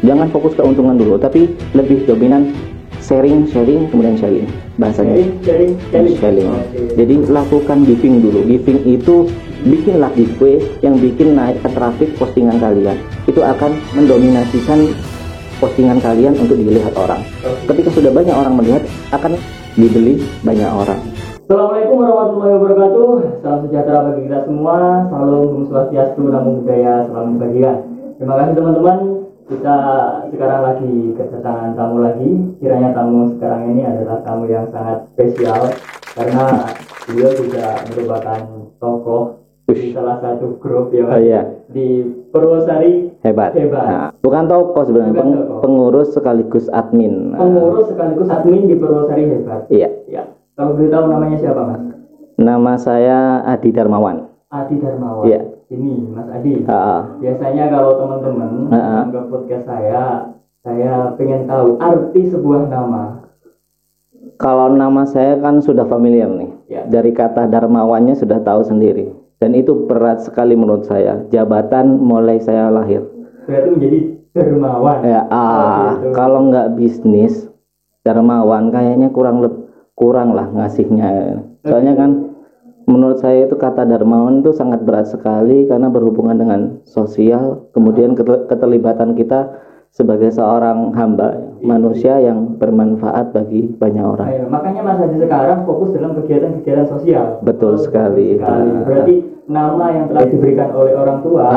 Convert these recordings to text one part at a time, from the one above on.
Jangan fokus keuntungan dulu, tapi lebih dominan sharing, kemudian sharing. Bahasanya sharing. Okay. Jadi lakukan giving dulu. Giving itu bikinlah giveaway yang bikin naik ke traffic postingan kalian. Itu akan mendominasikan postingan kalian untuk dilihat orang. Ketika sudah banyak orang melihat, akan dibeli banyak orang. Assalamualaikum warahmatullahi wabarakatuh. Salam sejahtera bagi kita semua. Salam Om Swastiastu, Namo Buddhaya, salam kebahagiaan. Terima kasih teman-teman. Kita sekarang lagi kedatangan tamu lagi. Kiranya tamu sekarang ini adalah tamu yang sangat spesial karena beliau juga merupakan tokoh di salah satu grup ya, di Purwosari hebat. Nah, bukan tokoh sebenarnya, pengurus sekaligus admin. Pengurus sekaligus admin di Purwosari hebat. Iya. Ya. Kalau boleh tahu namanya siapa, Mas? Nama saya Adi Darmawan. Adi Darmawan. Iya. Ini Mas Adi. Biasanya kalau teman-teman ke podcast saya pengen tahu arti sebuah nama. Kalau nama saya kan sudah familiar nih. Ya. Dari kata Darmawannya sudah tahu sendiri. Dan itu berat sekali menurut saya. Jabatan mulai saya lahir. Berarti menjadi dermawan. Ya, gitu. Kalau nggak bisnis, Darmawan kayaknya kurang lah ngasihnya. Soalnya kan menurut saya itu kata Darmawan itu sangat berat sekali karena berhubungan dengan sosial, kemudian keterlibatan kita sebagai seorang hamba manusia yang bermanfaat bagi banyak orang. Makanya Mas Adi sekarang fokus dalam kegiatan-kegiatan sosial. Betul sekali. Berarti nama yang telah diberikan oleh orang tua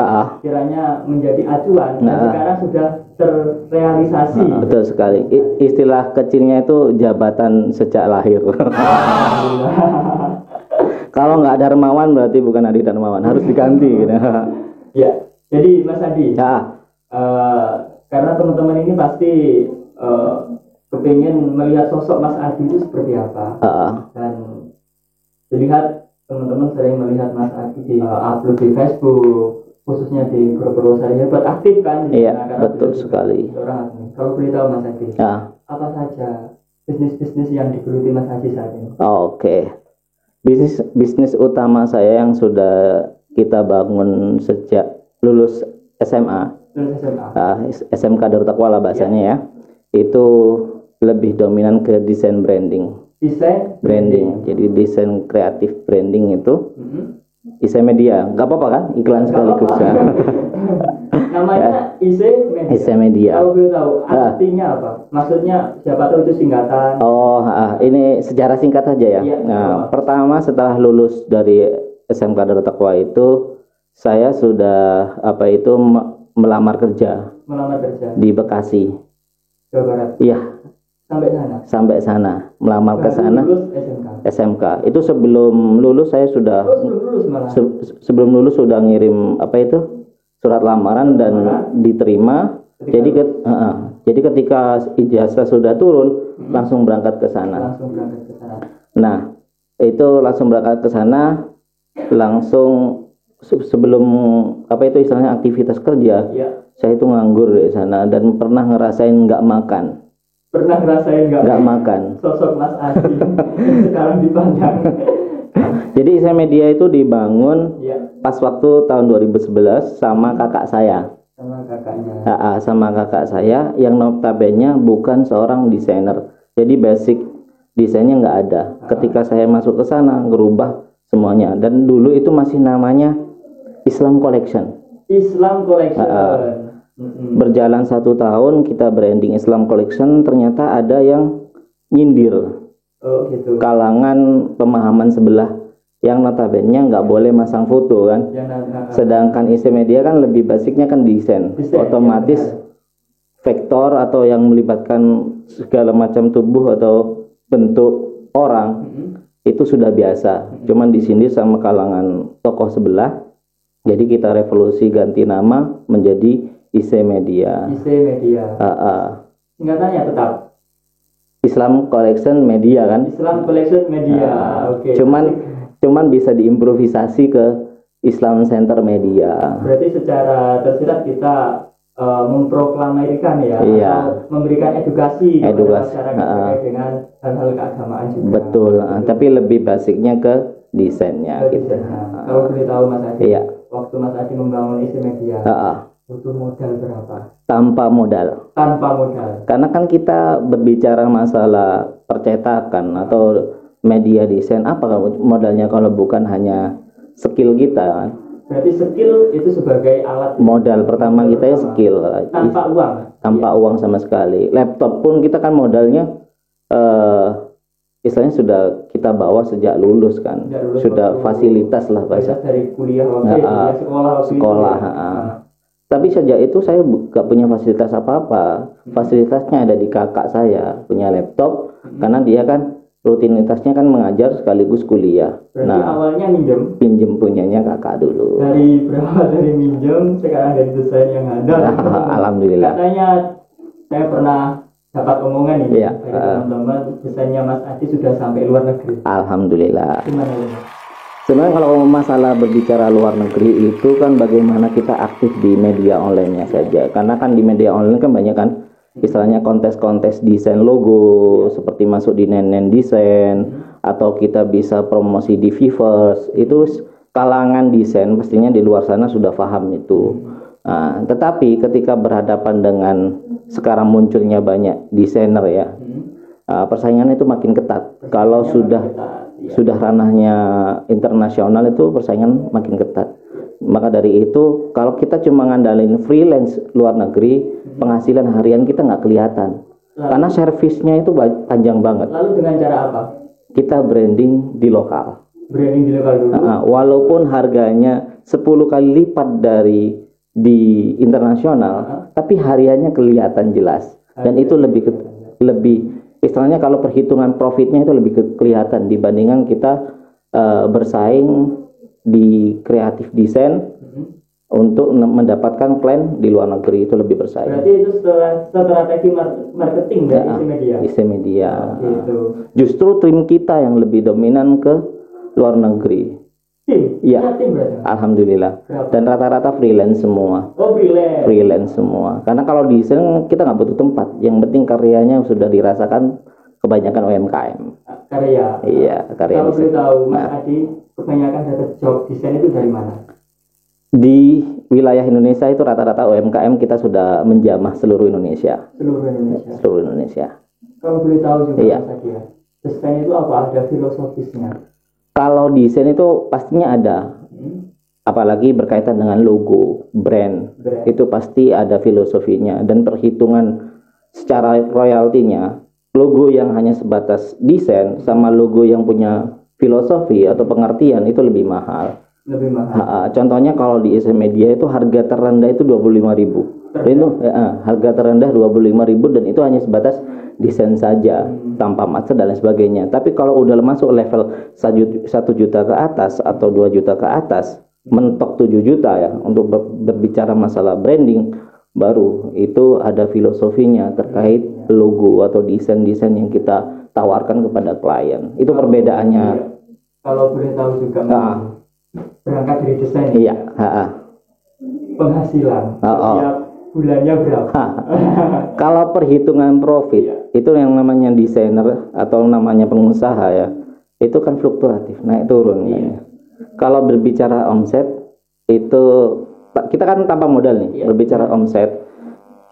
kiranya menjadi acuan dan sekarang sudah terrealisasi. Betul sekali. Istilah kecilnya itu jabatan sejak lahir. Kalau nggak Darmawan berarti bukan Adi Darmawan, harus diganti. Ya, jadi Mas Adi. Karena teman-teman ini pasti kepingin melihat sosok Mas Adi itu seperti apa. Dan dilihat teman-teman sering melihat Mas Adi di upload di Facebook, khususnya di grup Purwosari hebat, aktif kan? Iya, betul sekali. Kalau boleh tahu Mas Adi, apa saja bisnis-bisnis yang digeluti Mas Adi saat ini? Oke. Bisnis utama saya yang sudah kita bangun sejak lulus SMA. SMK Darut Taqwa lah bahasanya ya. Itu lebih dominan ke desain branding. Branding. Jadi desain kreatif branding itu. IC Media, nggak apa-apa kan? Iklan sekaligus ya. Namanya IC Media. Kalau boleh tahu artinya apa? Maksudnya siapa tahu itu singkatan. Ini sejarah singkat saja ya. Pertama setelah lulus dari SMK Darut Taqwa itu saya sudah melamar kerja di Bekasi, Jawa Barat. Iya. Sampai sana melamar ke sana. SMK. Itu sebelum lulus saya sudah sebelum lulus sudah ngirim surat lamaran dan diterima. Jadi ketika ijazah sudah turun langsung berangkat ke sana. Nah, itu langsung berangkat ke sana langsung sebelum istilahnya aktivitas kerja. Saya itu nganggur di sana dan pernah ngerasain nggak makan. Nggak makan. Sosok Mas Adi sekarang dipandang. Jadi IC Media itu dibangun pas waktu tahun 2011 sama kakak saya. Sama kakak saya yang notabene bukan seorang desainer. Jadi basic desainnya nggak ada. Ketika saya masuk ke sana ngerubah semuanya. Dan dulu itu masih namanya Islam Collection. Berjalan 1 tahun kita branding Islam Collection, ternyata ada yang nyindir. Gitu. Kalangan pemahaman sebelah yang notabene nggak boleh masang foto kan. Sedangkan IC Media kan lebih basicnya kan desain. Otomatis vektor atau yang melibatkan segala macam tubuh atau bentuk orang itu sudah biasa. Cuman disindir sama kalangan tokoh sebelah. Jadi kita revolusi ganti nama menjadi IC Media. Singkatannya tetap Islam Collection Media kan? Islam Collection Media. Oke. Cuman bisa diimprovisasi ke Islam Center Media. Berarti secara tersirat kita memproklamirkan ya, atau memberikan edukasi kepada masyarakat terkait dengan hal-hal keagamaan juga. Betul. Tapi lebih basicnya ke desainnya. Kalau boleh tahu Mas Adi, waktu Mas Adi membangun IC Media, butuh modal berapa? Tanpa modal. Tanpa modal. Karena kan kita berbicara masalah percetakan atau media desain, apa modalnya kalau bukan hanya skill kita kan? Berarti skill itu sebagai alat. Modal pertama kita ya skill. Tanpa uang. Tanpa uang sama sekali. Laptop pun kita kan modalnya istilahnya sudah kita bawa sejak lulus kan. Sudah fasilitas lah bahasa. Dari kuliah sekolah. Tapi sejak itu saya gak punya fasilitas apa-apa. Fasilitasnya ada di kakak saya, punya laptop, karena dia kan rutinitasnya kan mengajar sekaligus kuliah. Berarti awalnya pinjem punyanya kakak dulu. Dari berapa dari minjem, sekarang dari desain yang ada. Alhamdulillah. Katanya saya pernah dapat omongan ini dari teman-teman, desainnya Mas Adi sudah sampai luar negeri. Alhamdulillah. Gimana ini? Sebenarnya kalau masalah berbicara luar negeri itu kan bagaimana kita aktif di media online-nya saja. Karena kan di media online kan banyak kan istilahnya kontes-kontes desain logo, seperti masuk di Nenen Desain, atau kita bisa promosi di Fiverr. Itu kalangan desain pastinya di luar sana sudah paham itu. Nah, tetapi ketika berhadapan dengan sekarang munculnya banyak desainer ya, persaingan itu makin ketat. Kalau sudah ranahnya internasional itu persaingan makin ketat. Maka dari itu kalau kita cuma ngandalin freelance luar negeri, penghasilan harian kita nggak kelihatan. Karena servisnya itu panjang banget. Lalu dengan cara apa? Kita branding di lokal. Branding di lokal dulu. Walaupun harganya 10 kali lipat dari di internasional, tapi hariannya kelihatan jelas. Dan itu lebih istilahnya kalau perhitungan profitnya itu lebih kelihatan dibandingkan kita bersaing di kreatif desain untuk mendapatkan klien di luar negeri, itu lebih bersaing. Berarti itu strategi marketing dari isi media. Gitu. Justru tim kita yang lebih dominan ke luar negeri. Tim? Iya. Tim berarti? Alhamdulillah. Berapa? Dan rata-rata freelance semua. Oh, freelance. Freelance semua. Karena kalau desain kita nggak butuh tempat. Yang penting karyanya sudah dirasakan kebanyakan UMKM. Karya. Iya, karya. Kalau boleh tahu, Mas Adi, kebanyakan dapat job desain itu dari mana? Di wilayah Indonesia itu rata-rata UMKM kita sudah menjamah seluruh Indonesia. Seluruh Indonesia. Kalau boleh tahu juga, Mas Adi, ya, desain itu apa? Ada filosofisnya? Kalau desain itu pastinya ada. Apalagi berkaitan dengan logo, brand. Itu pasti ada filosofinya dan perhitungan secara royaltinya. Logo yang hanya sebatas desain sama logo yang punya filosofi atau pengertian itu lebih mahal. Contohnya kalau di isi media itu harga terendah itu 25.000. Itu harga terendah 25.000 dan itu hanya sebatas desain saja tanpa master dan lain sebagainya. Tapi kalau udah masuk level 1 juta ke atas atau 2 juta ke atas, mentok 7 juta ya untuk berbicara masalah branding, baru itu ada filosofinya terkait logo atau desain-desain yang kita tawarkan kepada klien. Itu perbedaannya. Kalau boleh tahu juga berangkat dari desain. Iya. Penghasilan setiap bulannya berapa? Kalau perhitungan profit itu yang namanya desainer atau namanya pengusaha ya, itu kan fluktuatif, naik turun. Kalau berbicara omset itu kita kan tanpa modal nih. Berbicara omset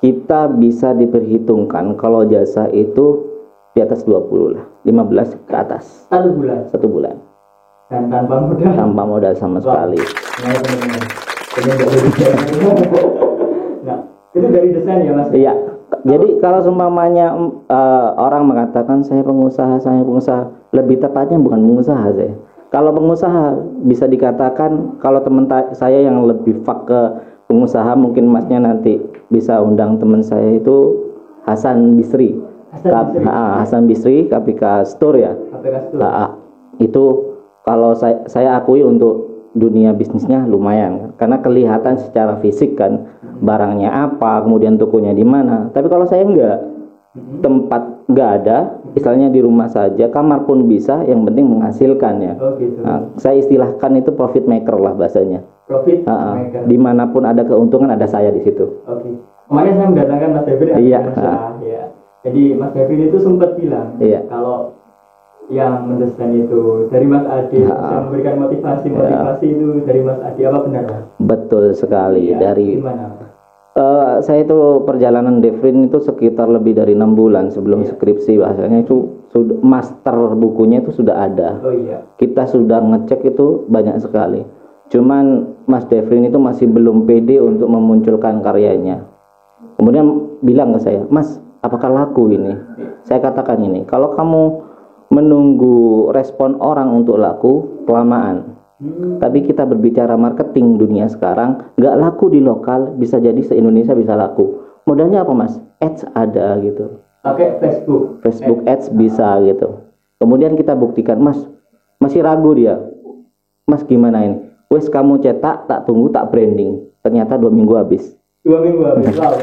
kita bisa diperhitungkan kalau jasa itu di atas 20 lah, 15 ke atas. 1 bulan. Dan tanpa modal. Tanpa modal sama sekali. Nah, itu dari desain ya Mas? Iya. Jadi kalau seumpamanya orang mengatakan saya pengusaha, lebih tepatnya bukan pengusaha saya. Kalau pengusaha bisa dikatakan, kalau teman saya yang lebih fak ke pengusaha, mungkin masnya nanti bisa undang teman saya itu Hasan Bisri. Hasan Bisri, KPK Store ya. KPK Store. Itu kalau saya akui untuk dunia bisnisnya lumayan, karena kelihatan secara fisik kan barangnya apa, kemudian tokonya di mana. Tapi kalau saya enggak, tempat enggak ada, istilahnya di rumah saja, kamar pun bisa, yang penting menghasilkan ya. Saya istilahkan itu profit maker lah bahasanya. Profit maker. Dimanapun ada keuntungan ada saya di situ. Kemarin saya mendatangkan Mas David. Iya. Jadi Mas David itu sempat bilang kalau yang mendesain itu dari Mas Adi, yang memberikan motivasi itu dari Mas Adi, apa benar? Betul sekali. Dari gimana? Saya itu perjalanan Devrin itu sekitar lebih dari 6 bulan sebelum skripsi, bahasanya itu sudah master bukunya itu sudah ada. Oh iya. Kita sudah ngecek itu banyak sekali. Cuman Mas Devrin itu masih belum pede untuk memunculkan karyanya. Kemudian bilang ke saya, Mas, apakah laku ini? Saya katakan ini, kalau kamu menunggu respon orang untuk laku, kelamaan. Tapi kita berbicara marketing dunia sekarang, nggak laku di lokal, bisa jadi se-Indonesia bisa laku. Modalnya apa, Mas? Ads ada gitu. Pakai Facebook Ads bisa gitu. Kemudian kita buktikan, Mas, masih ragu dia. Mas, gimana ini? Wes kamu cetak, tak tunggu, tak branding. Ternyata 2 minggu habis. 2 minggu habis. Wow,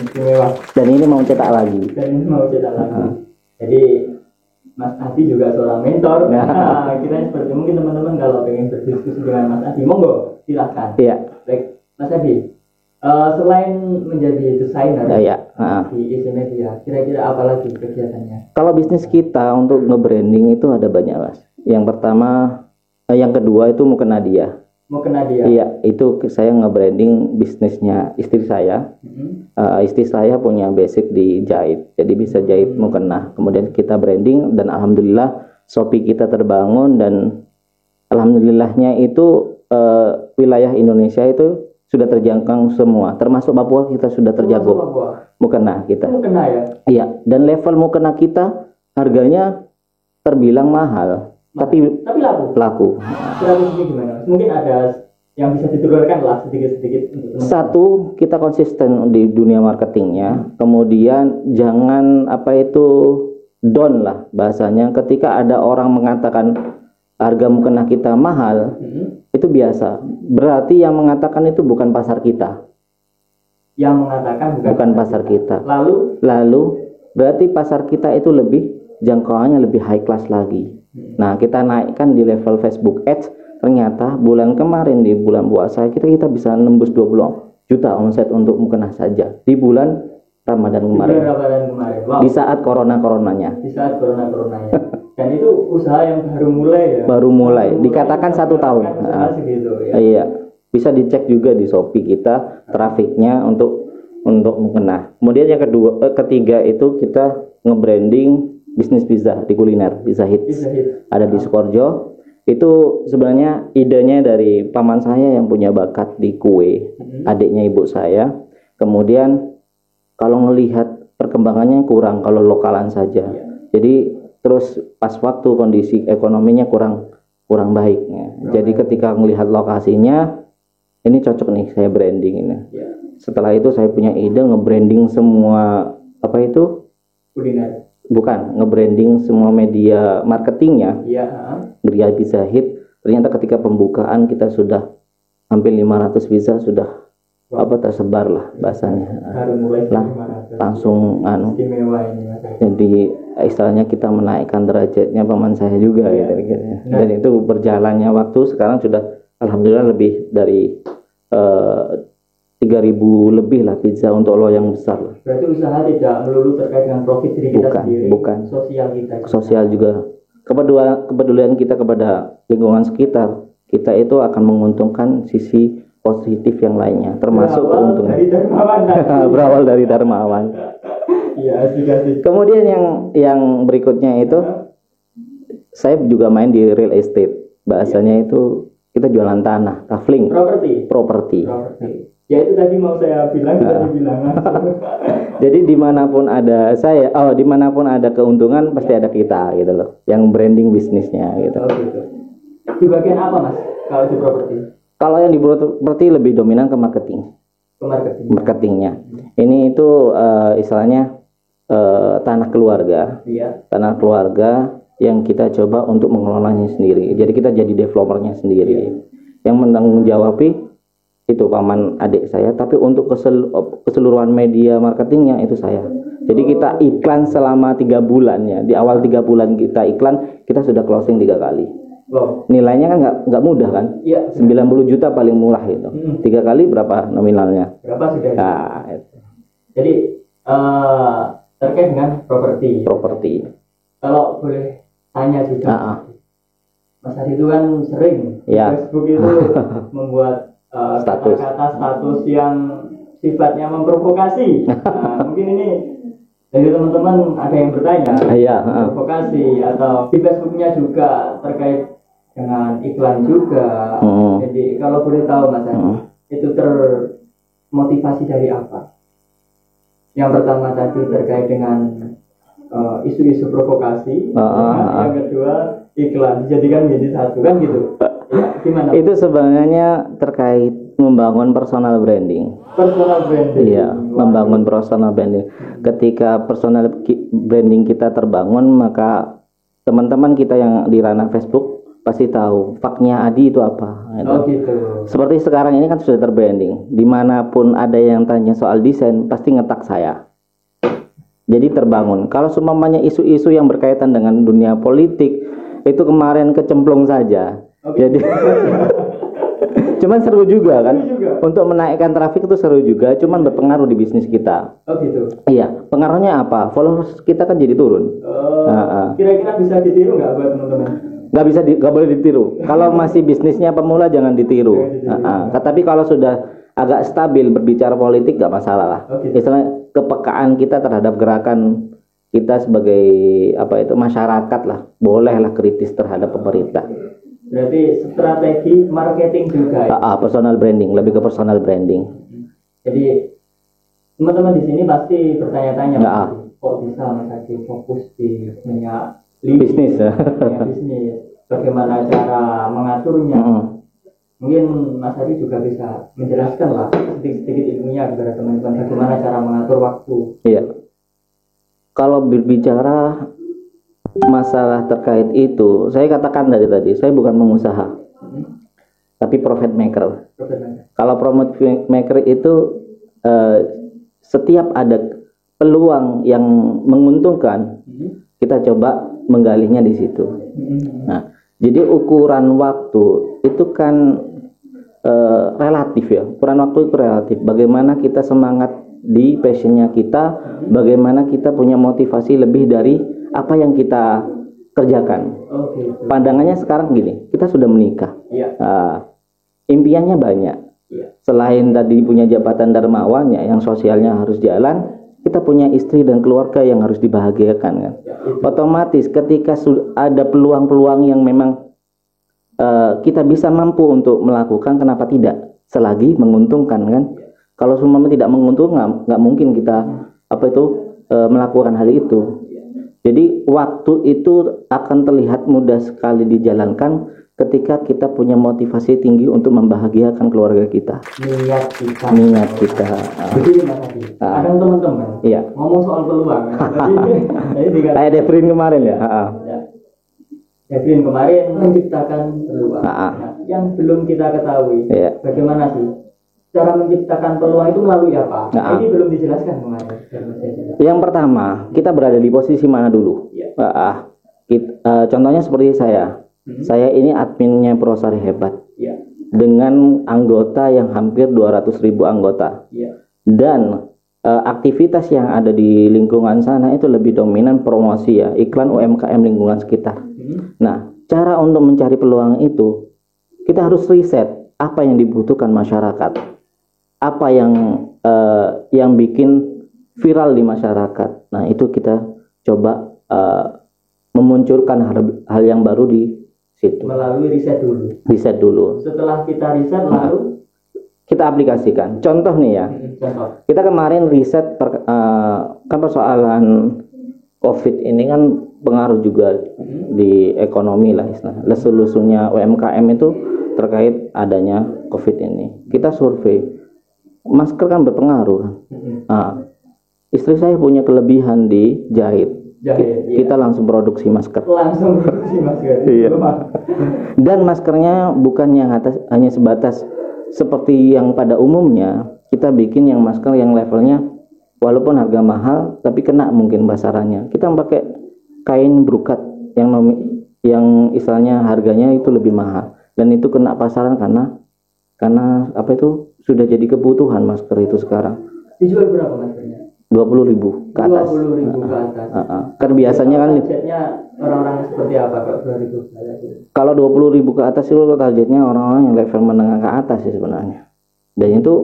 istimewa. Dan ini mau cetak lagi. Jadi Mas Adi juga seorang mentor. Nah, kita seperti mungkin teman-teman kalau pengen berdiskusi dengan Mas Adi, monggo silahkan. Iya. Baik, Mas Adi. Selain menjadi desainer di Easy Media, kira-kira apa lagi kegiatannya? Kalau bisnis kita untuk nge-branding itu ada banyak, Mas. Yang pertama, yang kedua itu Mukena Dia. Iya, itu saya nge-branding bisnisnya istri saya. Istri saya punya basic di jahit, jadi bisa jahit mukena. Kemudian kita branding dan alhamdulillah Shopee kita terbangun, dan alhamdulillahnya itu wilayah Indonesia itu sudah terjangkau semua, termasuk Papua kita sudah terjangkau mukena kita. Mukena ya? Iya, dan level mukena kita harganya terbilang mahal. Tapi laku. Strategi gimana? Mungkin ada yang bisa diturunkan lah sedikit-sedikit. Satu, kita konsisten di dunia marketingnya. Kemudian jangan down lah bahasanya. Ketika ada orang mengatakan harga mukena kita mahal, itu biasa. Berarti yang mengatakan itu bukan pasar kita. Yang mengatakan bukan pasar kita. Lalu berarti pasar kita itu lebih jangkauannya lebih high class lagi. Nah, kita naikkan di level Facebook Ads. Ternyata bulan kemarin di bulan puasa kita bisa nembus 20 juta omset untuk mukena saja di bulan Ramadan kemarin. Wow. Di saat corona-coronanya. Dan itu usaha yang baru mulai ya. Dikatakan 1 tahun. Segitu, ya. Iya. Bisa dicek juga di Shopee kita trafiknya untuk mukena. Kemudian yang ketiga itu kita nge-branding bisnis pizza di kuliner, Pizza Hit. Ada di Sukoharjo. Itu sebenarnya idenya dari paman saya yang punya bakat di kue, adiknya ibu saya. Kemudian kalau melihat perkembangannya kurang kalau lokalan saja. Jadi terus pas waktu kondisi ekonominya kurang baik. Jadi ketika melihat lokasinya, ini cocok nih saya branding ini. Setelah itu saya punya ide nge-branding semua kuliner. Bukan, nge-branding semua media marketingnya. Geria Pizza Hit. Ternyata ketika pembukaan kita sudah hampir 500 pizza sudah tersebar lah bahasanya. Langsung istimewa ini, Mas. Jadi istilahnya kita menaikkan derajatnya paman saya juga gitu. Dan itu berjalannya waktu sekarang sudah alhamdulillah lebih dari 3.000 lebih lah pizza untuk loyang besar. Berarti usaha tidak melulu terkait dengan profit diri kita sendiri. Bukan. Sosial kita. Sosial juga. Kepedulian kita kepada lingkungan sekitar, kita itu akan menguntungkan sisi positif yang lainnya, termasuk keuntungan. Berawal dari Darmawan. Iya, asik. Kemudian yang berikutnya itu saya juga main di real estate. Bahasanya itu kita jualan tanah, kafling. Properti. Ya itu tadi mau saya bilang, Jadi dimanapun ada dimanapun ada keuntungan pasti ada kita gitu loh, yang branding bisnisnya gitu. Gitu. Di bagian apa, Mas, kalau di properti? Kalau yang di properti lebih dominan ke marketing. Marketingnya. Ini itu istilahnya tanah keluarga. Tanah keluarga yang kita coba untuk mengelolanya sendiri. Jadi kita jadi developernya sendiri. Yang menanggung jawabi itu paman adik saya, tapi untuk keseluruhan media marketingnya itu saya. Jadi kita iklan selama 3 bulan ya. Di awal 3 bulan kita iklan, kita sudah closing 3 kali. Wow. Nilainya kan nggak mudah kan? Iya. 90 juta paling murah itu. 3 kali berapa nominalnya? Berapa sudah? Nah, itu. Jadi terkait dengan properti. Kalau boleh tanya juga, Mas Adi itu kan sering Facebook itu membuat kata-kata status yang sifatnya memprovokasi. Nah, mungkin ini dari teman-teman ada yang bertanya, iya, provokasi atau di Facebooknya juga terkait dengan iklan juga. Jadi kalau boleh tahu Mas Adi, itu termotivasi dari apa? Yang pertama tadi terkait dengan isu-isu provokasi, yang kedua iklan, dijadikan menjadi satu kan gitu. Ya, gimana? Itu sebenarnya terkait membangun personal branding. Personal branding. Iya, membangun personal branding. Ketika personal branding kita terbangun, maka teman-teman kita yang di ranah Facebook pasti tahu faknya Adi itu apa. Gitu. Oh gitu. Seperti sekarang ini kan sudah terbranding. Dimanapun ada yang tanya soal desain, pasti ngetak saya. Jadi terbangun. Kalau semuanya isu-isu yang berkaitan dengan dunia politik, itu kemarin kecemplung saja. Jadi cuman seru juga kan, untuk menaikkan trafik itu seru juga, cuman berpengaruh di bisnis kita. Oh gitu. Iya, pengaruhnya apa? Followers kita kan jadi turun. Kira-kira bisa ditiru nggak buat teman-teman? Nggak boleh ditiru. Kalau masih bisnisnya pemula jangan ditiru. Tapi kalau sudah agak stabil berbicara politik nggak masalah lah. Misalnya kepekaan kita terhadap gerakan kita sebagai masyarakat lah, bolehlah kritis terhadap pemerintah. Berarti strategi marketing juga ya? Personal branding, lebih ke personal branding. Jadi teman-teman di sini pasti bertanya-tanya, kok bisa Mas Adi fokus di dunia bisnis, bisnis, bagaimana cara mengaturnya? Mungkin Mas Adi juga bisa menjelaskan lah sedikit-sedikit ilmunya kepada teman-teman bagaimana cara mengatur waktu. Iya. Kalau berbicara masalah terkait itu, saya katakan dari tadi, saya bukan pengusaha, tapi profit maker. Kalau profit maker itu setiap ada peluang yang menguntungkan, kita coba menggalihnya di situ. Nah, jadi ukuran waktu itu kan relatif ya. Ukuran waktu itu relatif. Bagaimana kita semangat di passionnya kita, bagaimana kita punya motivasi lebih dari apa yang kita kerjakan. Pandangannya sekarang gini, kita sudah menikah, impiannya banyak. Selain tadi punya jabatan dermawan ya, yang sosialnya harus jalan, kita punya istri dan keluarga yang harus dibahagiakan kan. Otomatis ketika ada peluang-peluang yang memang kita bisa mampu untuk melakukan, kenapa tidak? Selagi menguntungkan kan. Kalau semua tidak menguntungkan, nggak mungkin kita melakukan hal itu. Jadi waktu itu akan terlihat mudah sekali dijalankan ketika kita punya motivasi tinggi untuk membahagiakan keluarga kita. Niat kita. Jadi Mas Adi, kadang teman-teman ngomong soal peluang. Kayak Devrin kemarin ya. Devrin kemarin menciptakan peluang. Yang belum kita ketahui, bagaimana sih cara menciptakan peluang itu melalui apa? Ini belum dijelaskan kemarin. Yang pertama, kita berada di posisi mana dulu? Contohnya seperti saya. Saya ini adminnya Prosari Hebat. Dengan anggota yang hampir 200.000 anggota. Dan aktivitas yang ada di lingkungan sana itu lebih dominan promosi ya, iklan UMKM lingkungan sekitar. Nah, cara untuk mencari peluang itu, kita harus riset apa yang dibutuhkan masyarakat. Apa yang bikin viral di masyarakat. Nah, itu kita coba memunculkan hal yang baru di situ. Melalui riset dulu. Riset dulu. Setelah kita riset lalu kita aplikasikan. Contoh nih ya. Contoh. Kita kemarin riset kan persoalan COVID ini kan pengaruh juga di ekonomi lah istilahnya. Lesu-lesunya UMKM itu terkait adanya COVID ini. Kita survei. Masker kan berpengaruh. Istri saya punya kelebihan di jahit. Kita langsung produksi masker. Iya. Dan maskernya bukannya hanya sebatas seperti yang pada umumnya. Kita bikin yang masker yang levelnya walaupun harga mahal tapi kena mungkin pasarannya. Kita pakai kain brokat yang istilahnya harganya itu lebih mahal dan itu kena pasaran karena sudah jadi kebutuhan masker itu sekarang. Dijual berapa maskernya? 20.000 ke atas. 20.000 ke atas. Kan biasanya kan targetnya orang-orang seperti apa kalau 20.000? Kalau 20.000 ke atas itu targetnya orang-orang yang level menengah ke atas sih sebenarnya. Dan itu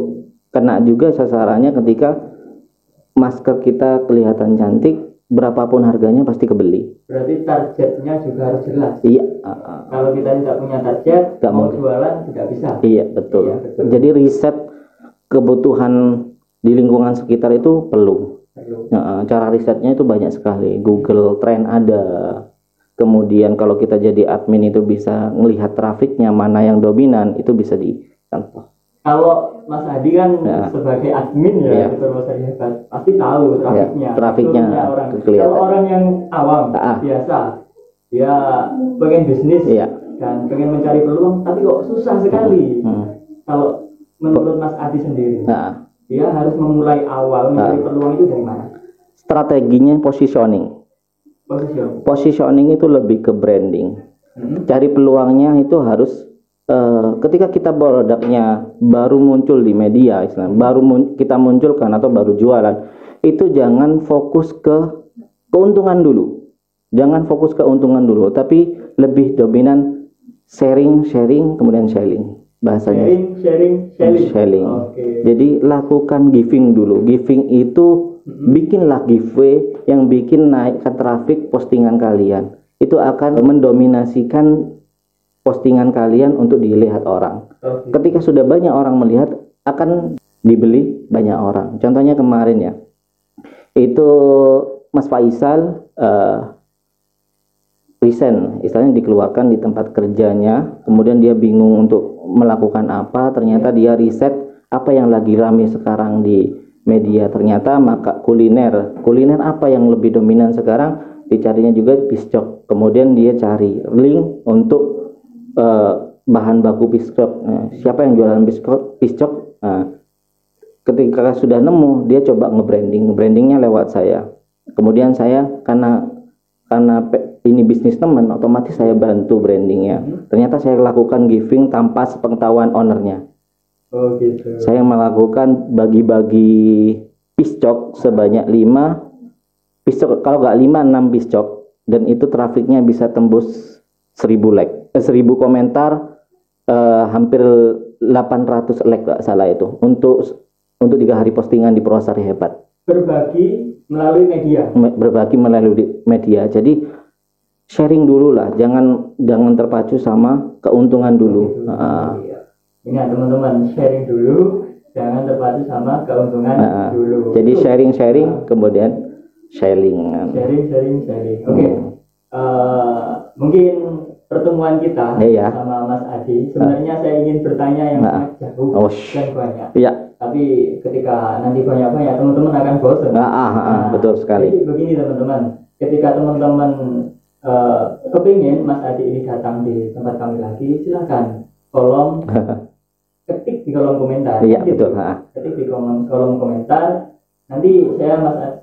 kena juga sasarannya ketika masker kita kelihatan cantik, berapapun harganya pasti kebeli. Berarti targetnya juga harus jelas. Iya. Kalau kita tidak punya target, mau jualan tidak bisa. Iya, betul. Iya, betul. Jadi riset kebutuhan di lingkungan sekitar itu perlu. Cara risetnya itu banyak sekali. Google Trend ada. Kemudian kalau kita jadi admin itu bisa melihat trafiknya, mana yang dominan, itu bisa dicontoh. Kalau Mas Adi kan sebagai admin ya, di Purwosari Hebat, pasti tahu trafiknya. Trafiknya orang. Kalau orang yang awam, biasa, dia pengen bisnis dan pengen mencari peluang, tapi kok susah sekali. Kalau menurut Mas Adi sendiri, dia harus memulai awal mencari peluang itu dari mana? Strateginya positioning. Positioning itu lebih ke branding. Cari peluangnya itu harus ketika kita produknya baru muncul di media, kita munculkan atau baru jualan, itu jangan fokus ke keuntungan dulu. Jangan fokus ke keuntungan dulu, tapi lebih dominan sharing, kemudian selling. Bahasanya sharing. Okay. Jadi lakukan giving dulu. Giving itu bikinlah giveaway yang bikin naikkan traffic postingan kalian. Itu akan mendominasikan postingan kalian untuk dilihat orang. Ketika sudah banyak orang melihat, akan dibeli banyak orang. Contohnya kemarin ya, itu Mas Faisal resign, istilahnya dikeluarkan di tempat kerjanya, kemudian dia bingung untuk melakukan apa, ternyata dia riset apa yang lagi rame sekarang di media, ternyata maka kuliner apa yang lebih dominan sekarang, dicarinya juga piscok, kemudian dia cari link untuk bahan baku piscok. Siapa yang jualan piscok? Ketika sudah nemu, dia coba ngebrandingnya lewat saya. Kemudian saya karena ini bisnis teman, otomatis saya bantu brandingnya. Ternyata saya lakukan giving tanpa sepengetahuan ownernya. Oh gitu. Saya melakukan bagi-bagi piscok sebanyak 5 piscok, kalau nggak 5, 6 piscok, dan itu trafiknya bisa tembus 1000 komentar, hampir 800 like nggak salah itu untuk 3 hari postingan di Purwosari Hebat. Berbagi melalui media. Jadi sharing dulu lah, jangan terpacu sama keuntungan dulu. Ingat teman-teman, sharing dulu, jangan terpacu sama keuntungan dulu. Jadi sharing kemudian sharing. Oke. Mungkin pertemuan kita sama Mas Adi, sebenarnya saya ingin bertanya yang jauh dan banyak. Tapi ketika nanti banyak teman-teman akan bosan. Betul sekali. Jadi begini teman-teman, ketika teman-teman kepingin Mas Adi ini datang di tempat kami lagi, silakan ketik di kolom komentar. Betul. Ketik di kolom komentar. Nanti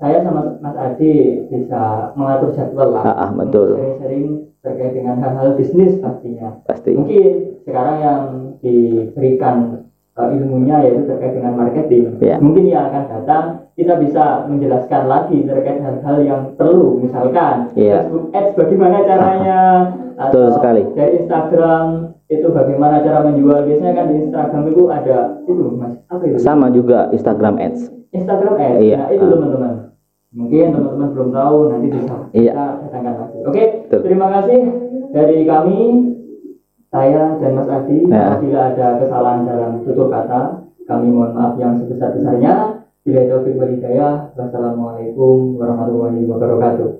saya sama Mas Adi bisa mengatur jadwal lah. Betul. Sharing terkait dengan hal-hal bisnis pastinya. Pasti. Mungkin sekarang yang diberikan ilmunya yaitu terkait dengan marketing. Mungkin yang akan datang kita bisa menjelaskan lagi terkait hal-hal yang perlu, misalkan Facebook Ads bagaimana caranya, Betul sekali. Dari Instagram itu bagaimana cara menjual. Biasanya kan di Instagram itu ada itu Mas, apa itu? Sama juga Instagram Ads. Nah itu teman-teman, mungkin teman-teman belum tahu, nanti bisa kita datangkan lagi. Oke. Terima kasih dari kami, saya dan Mas Adi. Apabila ada kesalahan dalam tutur kata, kami mohon maaf yang sebesar-besarnya. Bila taufiq wal hidayah. Wassalamualaikum warahmatullahi wabarakatuh.